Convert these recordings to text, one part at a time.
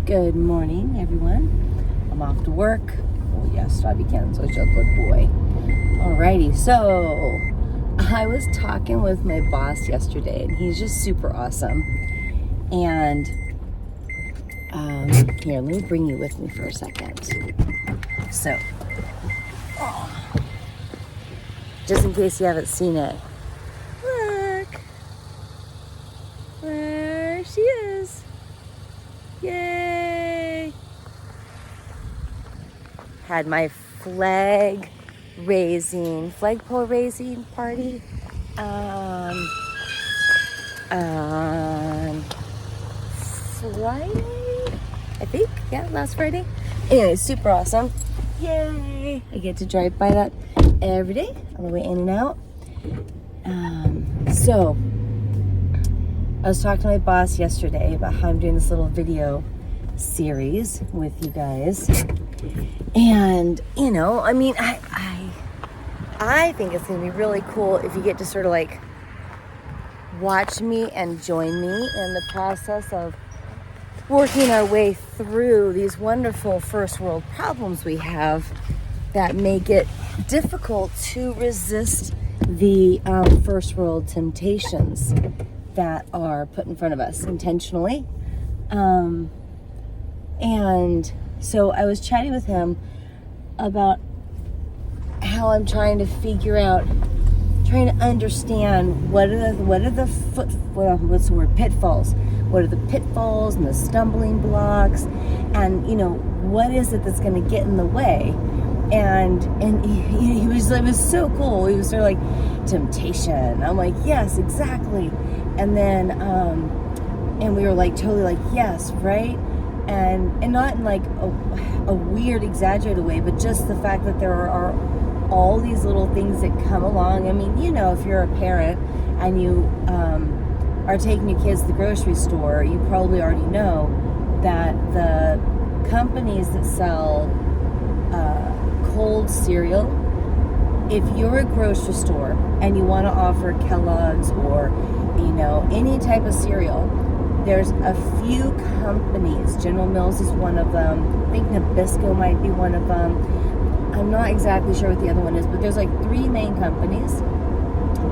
Good morning, everyone. I'm off to work. Oh yes, I can. So just a good boy. Alrighty, so I was talking with my boss yesterday, and he's just super awesome. And here, let me bring you with me for a second. So, just in case you haven't seen it, look, there she is. Yay! Had my flagpole raising party on Friday, I think. Yeah, last Friday. Anyway, super awesome. Yay! I get to drive by that every day on the way in and out. So I was talking to my boss yesterday about how I'm doing this little video series with you guys. And, you know, I mean, I think it's going to be really cool if you get to sort of like watch me and join me in the process of working our way through these wonderful first world problems we have that make it difficult to resist the first world temptations that are put in front of us intentionally. And so I was chatting with him about how I'm trying to figure out, trying to understand what are the pitfalls? What are the pitfalls and the stumbling blocks? And, you know, what is it that's going to get in the way? And he was, it was so cool. He was sort of like, temptation. I'm like, yes, exactly. And then, and we were like, totally like, yes, right? And not in like a weird, exaggerated way, but just the fact that there are all these little things that come along. I mean, you know, if you're a parent and you are taking your kids to the grocery store, you probably already know that the companies that sell cold cereal, if you're a grocery store and you want to offer Kellogg's or, you know, any type of cereal, there's a few companies. General Mills is one of them. I think Nabisco might be one of them. I'm not exactly sure what the other one is, but there's like 3 main companies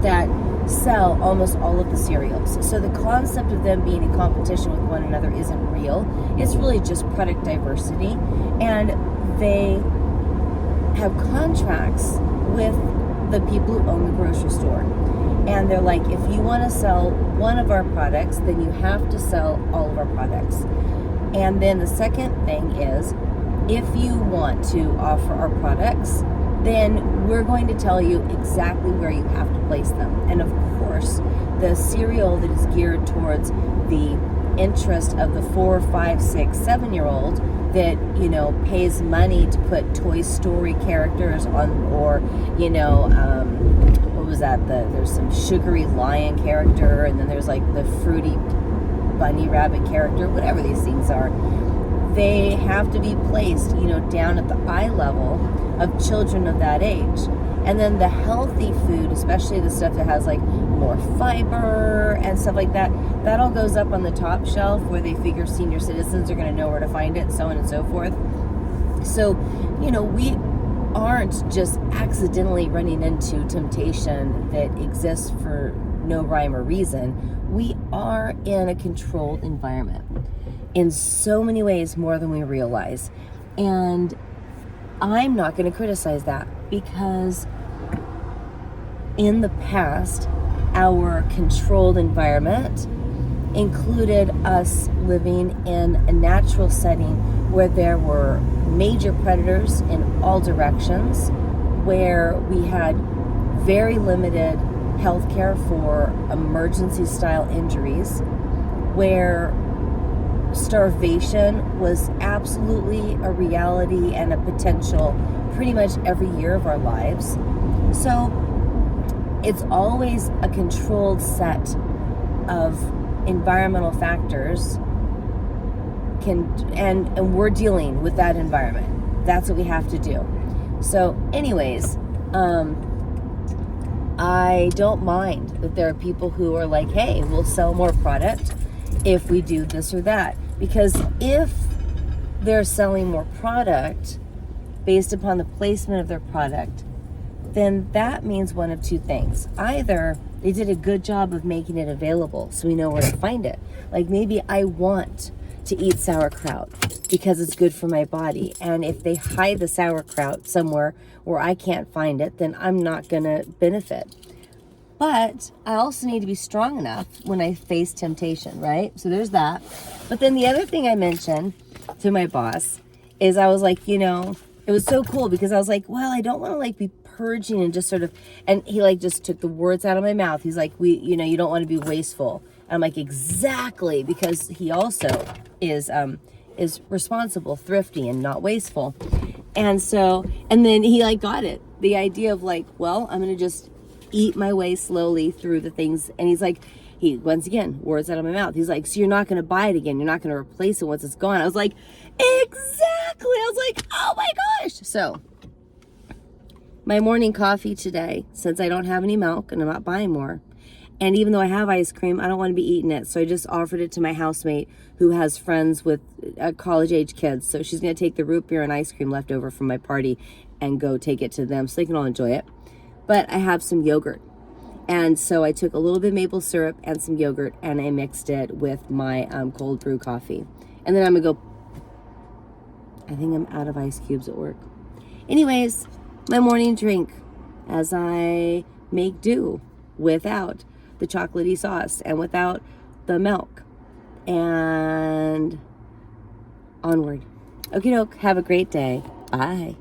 that sell almost all of the cereals. So the concept of them being in competition with one another isn't real. It's really just product diversity. And they have contracts with the people who own the grocery store. And they're like, if you want to sell one of our products, then you have to sell all of our products. And then the second thing is, if you want to offer our products, then we're going to tell you exactly where you have to place them. And of course, the cereal that is geared towards the interest of the 4, 5, 6, 7-year-old that, you know, pays money to put Toy Story characters on, or, you know, what was that? There's some sugary lion character, and then there's like the fruity bunny rabbit character, whatever these things are. They have to be placed, you know, down at the eye level of children of that age. And then the healthy food, especially the stuff that has like more fiber and stuff like that, that all goes up on the top shelf where they figure senior citizens are going to know where to find it, so on and so forth. So, you know, we aren't just accidentally running into temptation that exists for no rhyme or reason. We are in a controlled environment in so many ways, more than we realize. And I'm not going to criticize that, because in the past, our controlled environment included us living in a natural setting where there were major predators in all directions, where we had very limited health care for emergency style injuries, where starvation was absolutely a reality and a potential pretty much every year of our lives. So it's always a controlled set of environmental factors, and we're dealing with that environment. That's what we have to do. So anyways, I don't mind that there are people who are like, hey, we'll sell more product if we do this or that. Because if they're selling more product based upon the placement of their product, then that means one of two things. Either they did a good job of making it available so we know where to find it. Like maybe I want to eat sauerkraut because it's good for my body. And if they hide the sauerkraut somewhere where I can't find it, then I'm not going to benefit. But I also need to be strong enough when I face temptation, right? So there's that. But then the other thing I mentioned to my boss is I was like, you know, it was so cool because I was like, well, I don't want to like be purging and just sort of, and he like just took the words out of my mouth. He's like, you know, you don't want to be wasteful. And I'm like, exactly, because he also is responsible, thrifty, and not wasteful. And so, and then he like got it. The idea of like, well, I'm going to just eat my way slowly through the things. And he's like, once again, words out of my mouth. He's like, so you're not going to buy it again. You're not going to replace it once it's gone. I was like, exactly. I was like, oh my gosh. So my morning coffee today, since I don't have any milk and I'm not buying more, and even though I have ice cream, I don't want to be eating it. So I just offered it to my housemate who has friends with college age kids. So she's going to take the root beer and ice cream left over from my party and go take it to them so they can all enjoy it. But I have some yogurt. And so I took a little bit of maple syrup and some yogurt and I mixed it with my cold brew coffee. And then I'm going to go, I think I'm out of ice cubes at work. Anyways, my morning drink as I make do without the chocolatey sauce and without the milk. And onward. Okie doke. Have a great day. Bye.